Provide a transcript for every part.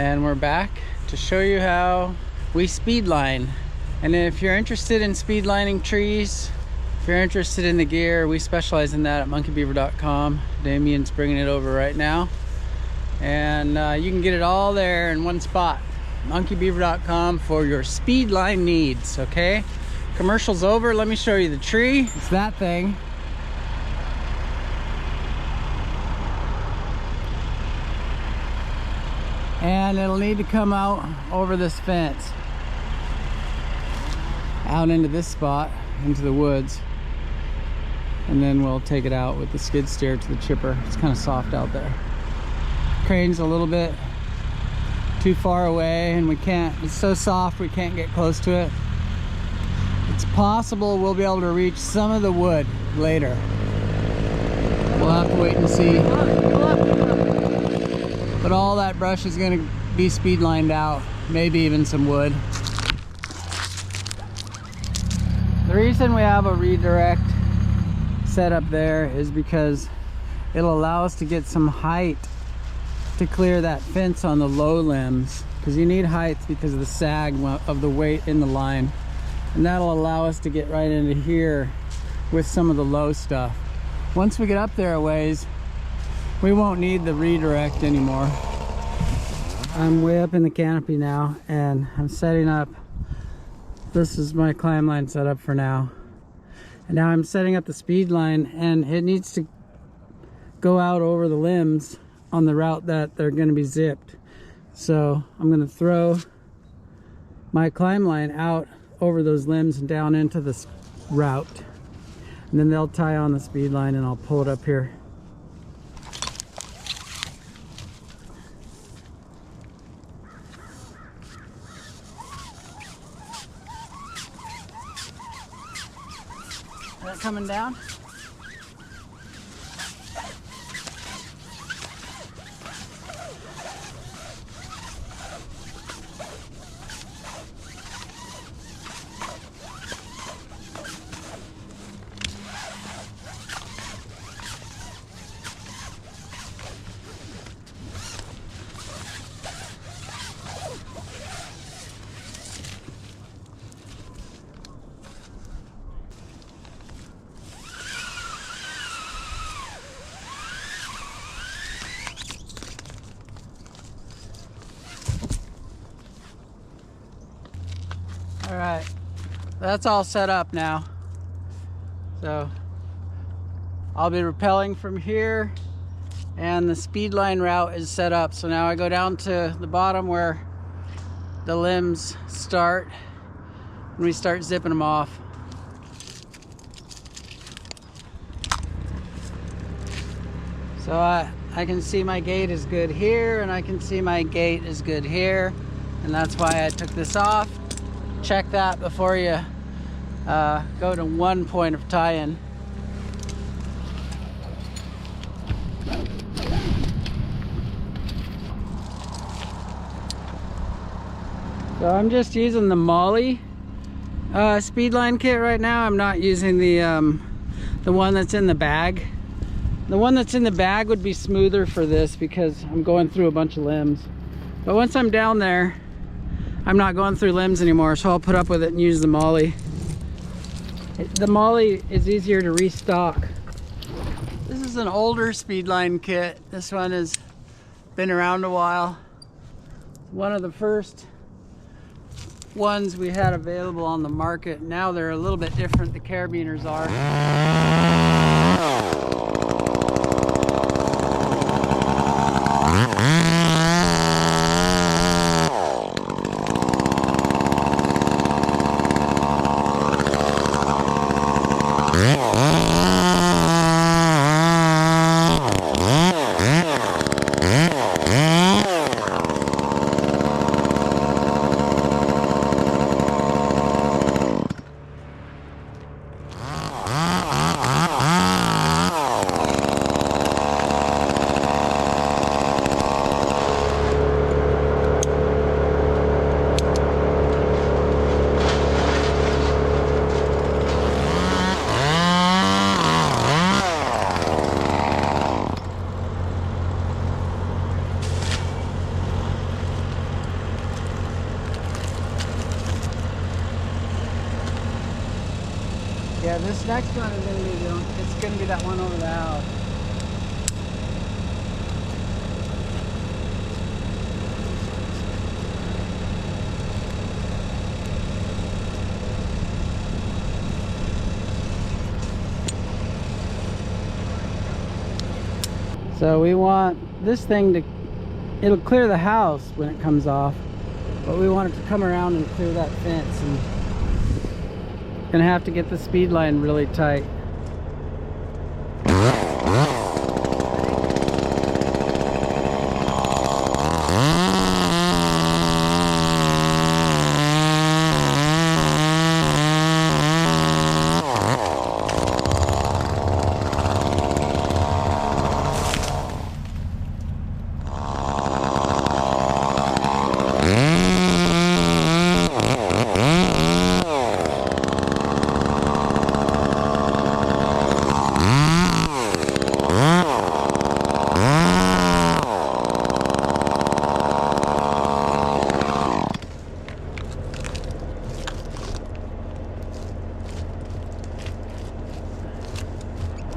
and we're back to show you how we speed line. And if you're interested in speed lining trees, if you're interested in the gear, we specialize in that at monkeybeaver.com. Damien's bringing it over right now, and you can get it all there in one spot, monkeybeaver.com, for your speed line needs. Okay, commercial's over. Let me show you the tree. It's that thing. And it'll need to come out over this fence out into this spot, into the woods, and then we'll take it out with the skid steer to the chipper. It's kind of soft out there. Crane's a little bit too far away, and we can't, it's so soft we can't get close to it. It's possible we'll be able to reach some of the wood later. We'll have to wait and see. But all that brush is going to be speed lined out, maybe even some wood. The reason we have a redirect set up there is because it'll allow us to get some height to clear that fence on the low limbs, because you need height because of the sag of the weight in the line, and that'll allow us to get right into here with some of the low stuff. Once we get up there a ways, we won't need the redirect anymore. I'm way up in the canopy now, and I'm setting up. This is my climb line setup for now. And now I'm setting up the speed line, and it needs to go out over the limbs on the route that they're going to be zipped. So I'm going to throw my climb line out over those limbs and down into this route. And then they'll tie on the speed line, and I'll pull it up here. Is that coming down? All right, that's all set up now. So I'll be rappelling from here, and the speed line route is set up. So now I go down to the bottom where the limbs start, and we start zipping them off. So I can see my gate is good here, and I can see my gate is good here, and that's why I took this off. Check that before you go to one point of tie-in. So I'm just using the Molly speedline kit right now. I'm not using the one that's in the bag. The one that's in the bag would be smoother for this because I'm going through a bunch of limbs. But once I'm down there, I'm not going through limbs anymore, so I'll put up with it and use the Molly. The Molly is easier to restock. This is an older speedline kit. This one has been around a while. One of the first ones we had available on the market. Now they're a little bit different, the carabiners are. this next one is gonna be it's gonna be that one over the house. So we want this thing to, it'll clear the house when it comes off, but we want it to come around and clear that fence, and gonna have to get the speed line really tight.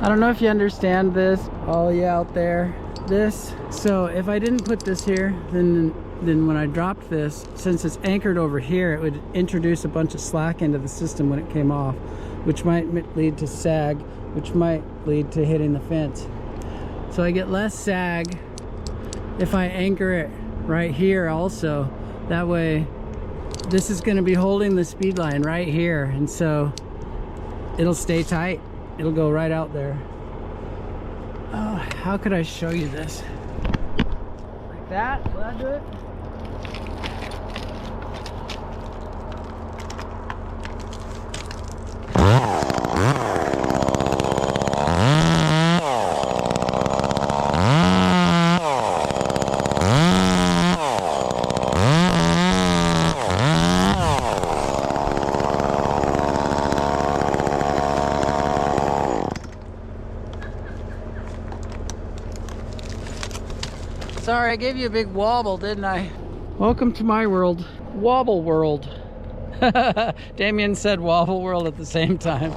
I don't know if you understand this, all you out there, this. So if I didn't put this here, then when I dropped this, since it's anchored over here, it would introduce a bunch of slack into the system when it came off, which might lead to sag, which might lead to hitting the fence. So I get less sag if I anchor it right here also. That way, this is gonna be holding the speed line right here, and so it'll stay tight. It'll go right out there. Oh, how could I show you this? Like that? Will that do it? Sorry, I gave you a big wobble, didn't I? Welcome to my world, Wobble World. Damien said Wobble World at the same time.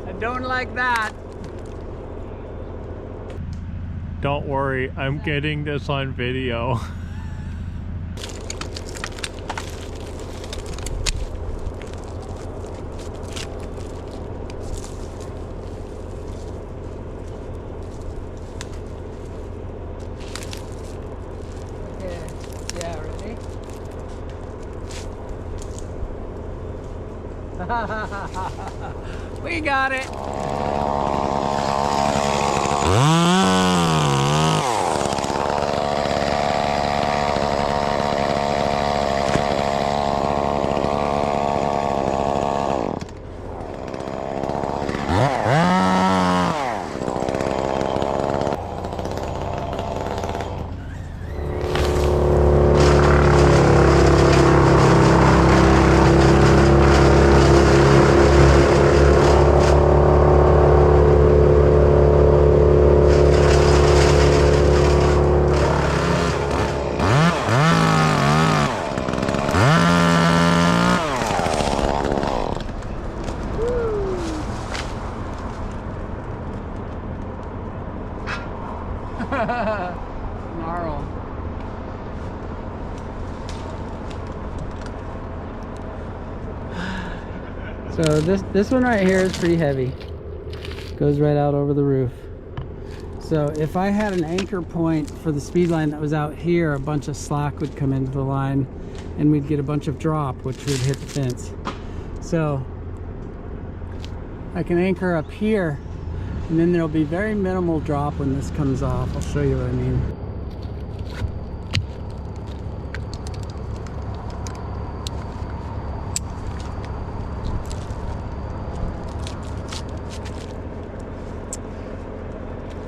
I don't like that. Don't worry, I'm getting this on video. Okay, yeah, ready? We got it! Gnarl. So this one right here is pretty heavy. Goes right out over the roof. So if I had an anchor point for the speed line that was out here, a bunch of slack would come into the line and we'd get a bunch of drop, which would hit the fence. So I can anchor up here, and then there'll be very minimal drop when this comes off. I'll show you what I mean.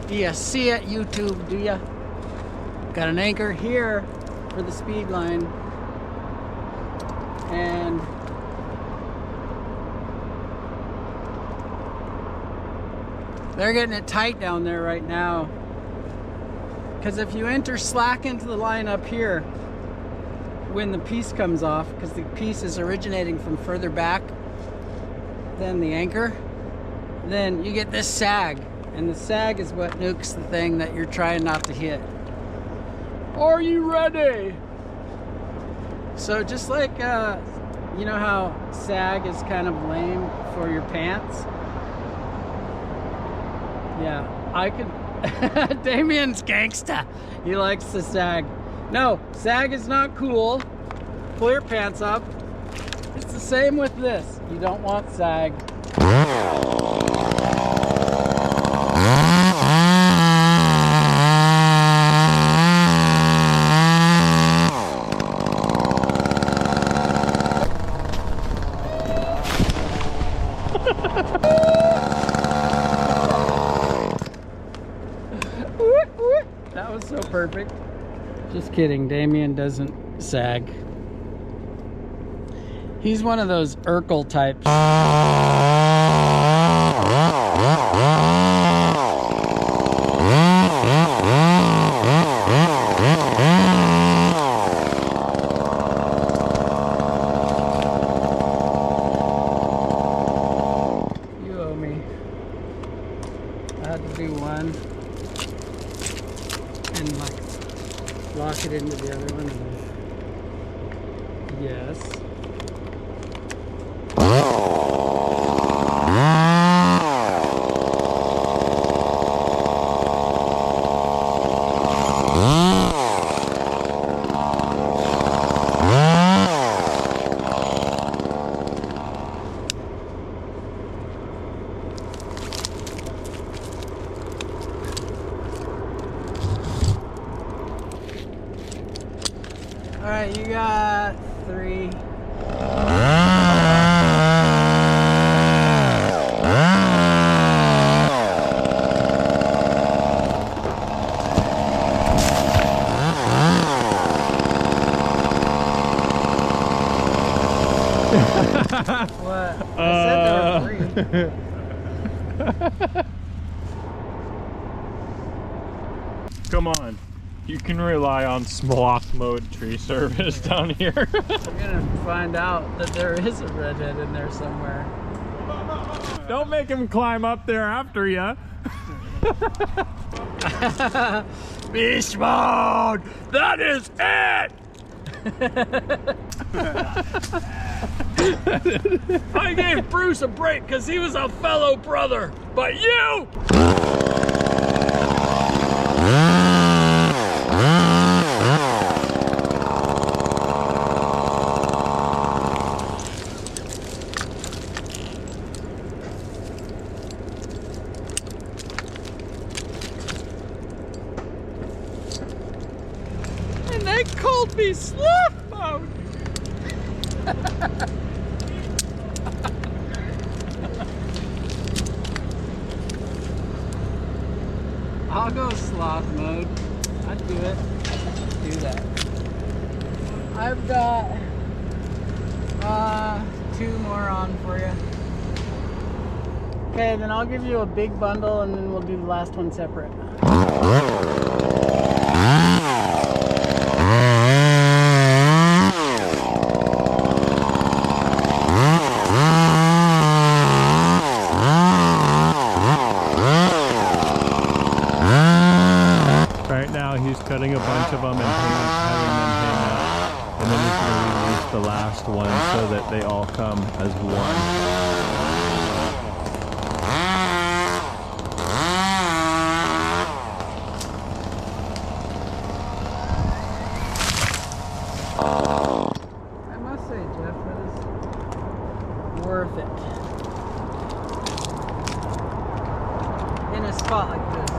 Do you see it, YouTube? Do ya? Got an anchor here for the speed line. And they're getting it tight down there right now. Because if you enter slack into the line up here, when the piece comes off, because the piece is originating from further back than the anchor, then you get this sag. And the sag is what nukes the thing that you're trying not to hit. Are you ready? So just like, you know how sag is kind of lame for your pants? Yeah, I could... Damien's gangsta. He likes the sag. No, sag is not cool. Pull your pants up. It's the same with this. You don't want sag. That was so perfect. Just kidding, Damien doesn't sag. He's one of those Urkel types. You owe me. I had to do one and like lock it into the other one. Yes. All right, you got 3. What? I said there were 3. Come on. You can rely on sloth mode tree service down here. We're gonna find out that there is a redhead in there somewhere. Don't make him climb up there after you. Beast mode! That is it! I gave Bruce a break because he was a fellow brother, but you! And they called me sloth mode. I'll go sloth mode. I'd do it. Do that. I've got 2 more on for you. Okay, then I'll give you a big bundle and then we'll do the last one separate. Right now he's cutting a bunch of them and having them hang out. And then he's going to release the last one so that they all come as one. I must say, Jeff, that is worth it. In a spot like this.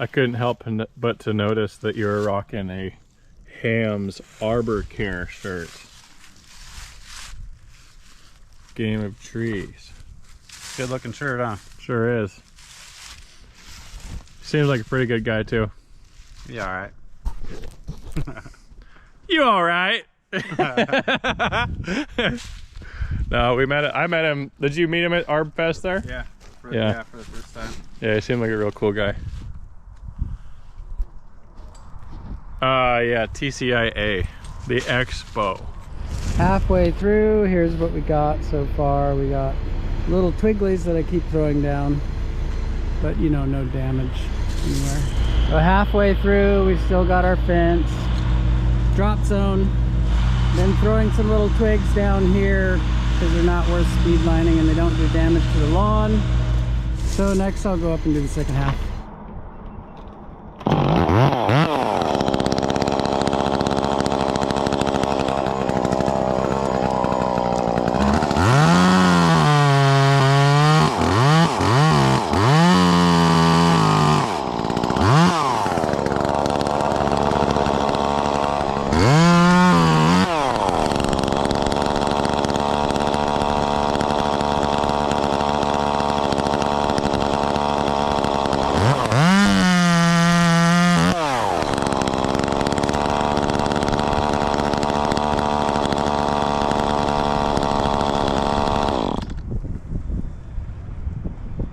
I couldn't help but to notice that you were rocking a Ham's Arbor Care shirt. Game of Trees. Good looking shirt, huh? Sure is. Seems like a pretty good guy too. Yeah, all right. You all right? No, I met him. Did you meet him at Arb Fest there? Yeah. For the first time. Yeah, he seemed like a real cool guy. Yeah, TCIA, the expo. Halfway through, here's what we got so far. We got little twigglies that I keep throwing down, but you know, no damage anywhere. So halfway through, we've still got our fence, drop zone, then throwing some little twigs down here because they're not worth speed lining and they don't do damage to the lawn. So next I'll go up and do the second half.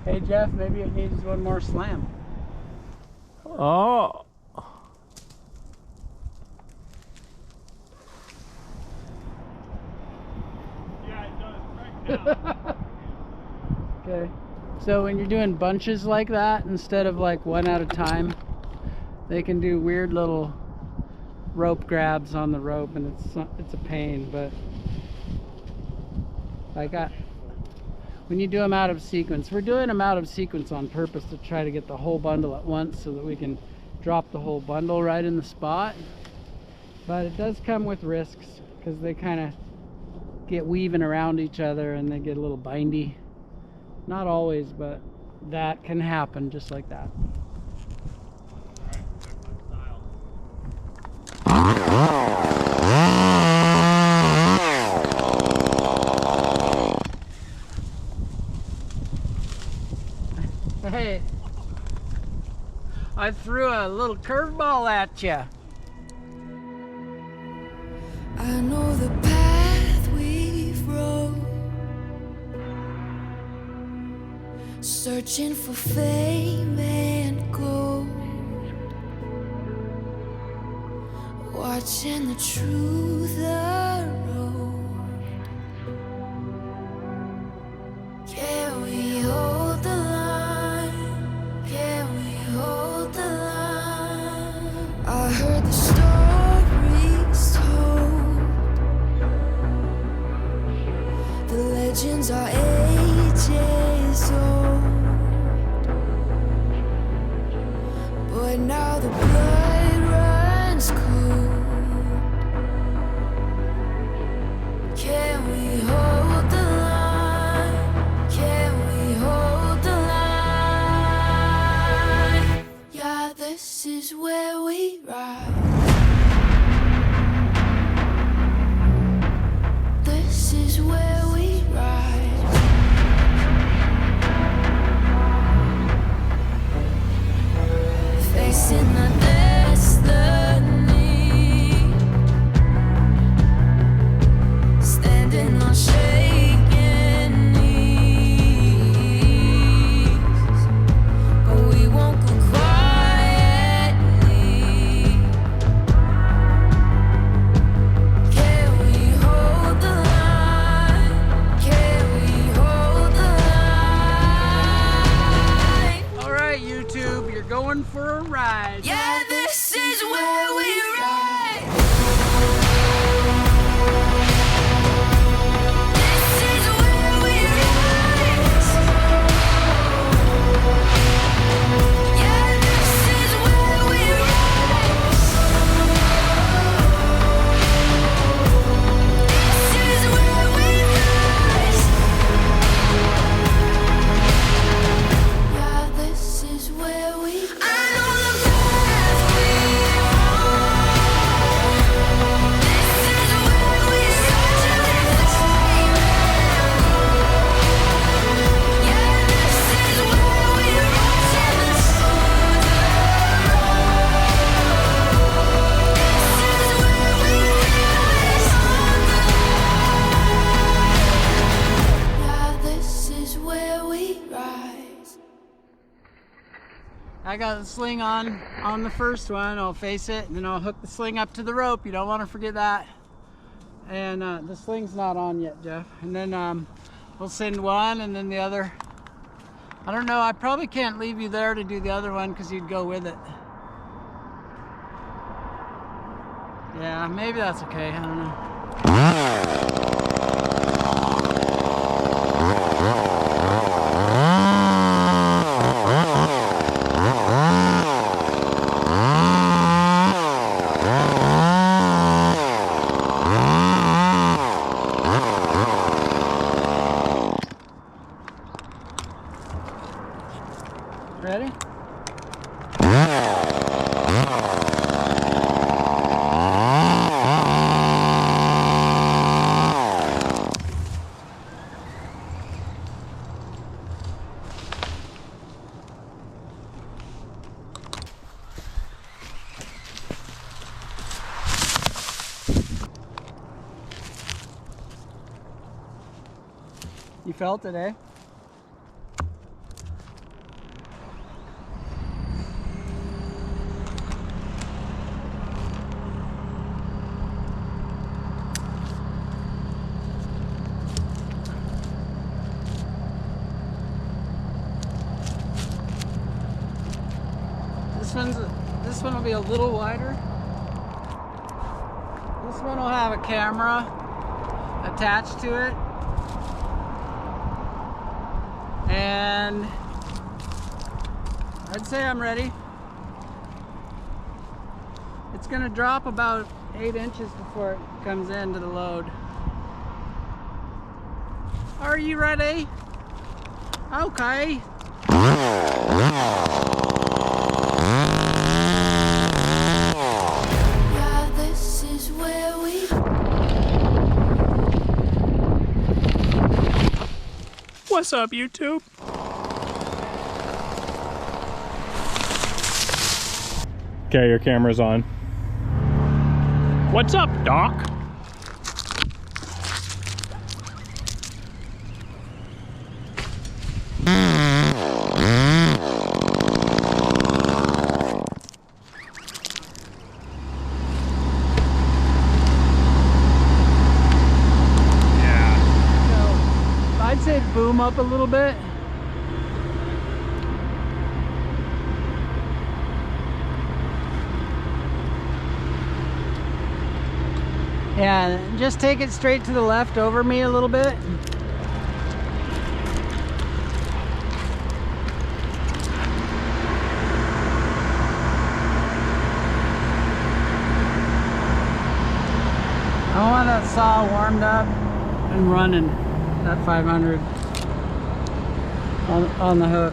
Hey Jeff, maybe it needs one more slam. Oh. Yeah, it does right now. Okay. So when you're doing bunches like that, instead of like one at a time, they can do weird little rope grabs on the rope, and it's a pain, but when you do them out of sequence, we're doing them out of sequence on purpose to try to get the whole bundle at once so that we can drop the whole bundle right in the spot. But it does come with risks because they kind of get weaving around each other and they get a little bindy. Not always, but that can happen just like that. Hey, I threw a little curveball at you. I know the path we've rode, searching for fame and gold, watching the truth erode. Can we hold the line? Can we hold the line? I heard the stories told, the legends are ages old, but now the blood runs cold. Can we hold the line? Can we hold the line? Yeah, this is where we ride. This is where we ride. Facing the destiny, standing on shaking knees, but we won't go quietly. Can we hold the line? Can we hold the line? All right, YouTube, you're going for a ride. Yeah, this is where we ride. This is where we ride. Yeah, this is where we ride. This is where we rise. Yeah, this is where we. I know I got the sling on the first one. I'll face it, and then I'll hook the sling up to the rope. You don't want to forget that. And the sling's not on yet, Jeff. And then we'll send one, and then the other. I don't know. I probably can't leave you there to do the other one because you'd go with it. Yeah, maybe that's okay. I don't know. Ready? You felt it, eh? This one will be a little wider. This one will have a camera attached to it. And I'd say I'm ready. It's gonna drop about 8 inches before it comes into the load. Are you ready? Okay. Yeah, this is where we. What's up, YouTube? Okay, your camera's on. What's up, Doc? I'd say boom up a little bit. Yeah, just take it straight to the left over me a little bit. I want that saw warmed up and running. That 500 on the hook.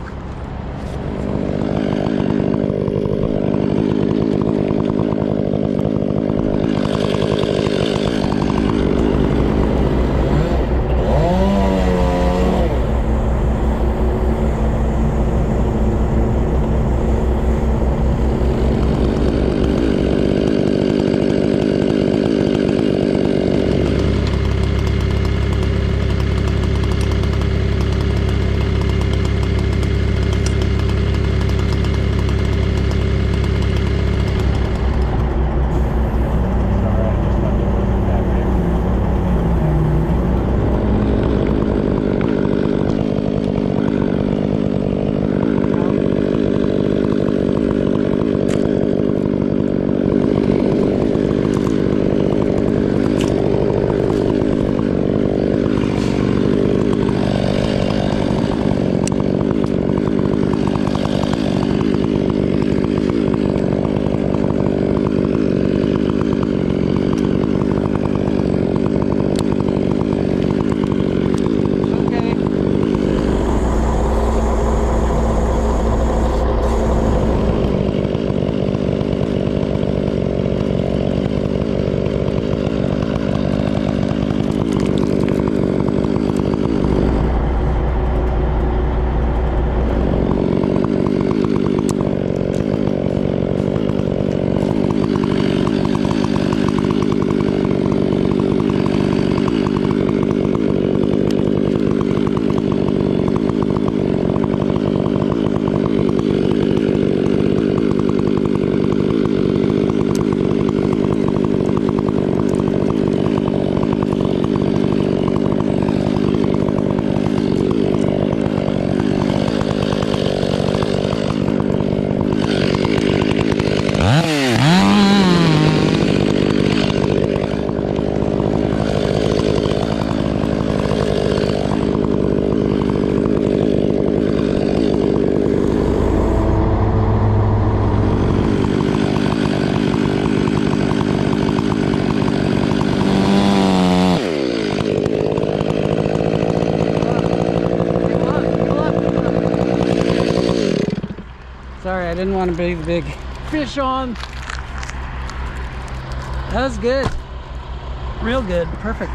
Sorry, I didn't want to big fish on. That was good. Real good. Perfect.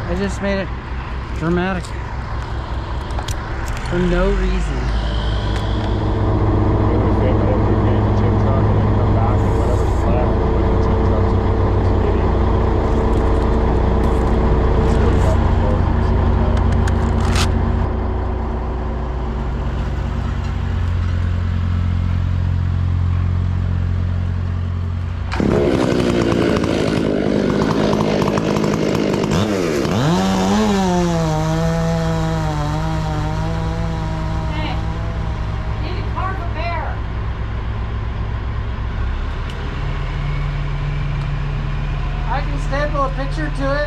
I just made it dramatic for no reason. I can staple a picture to it.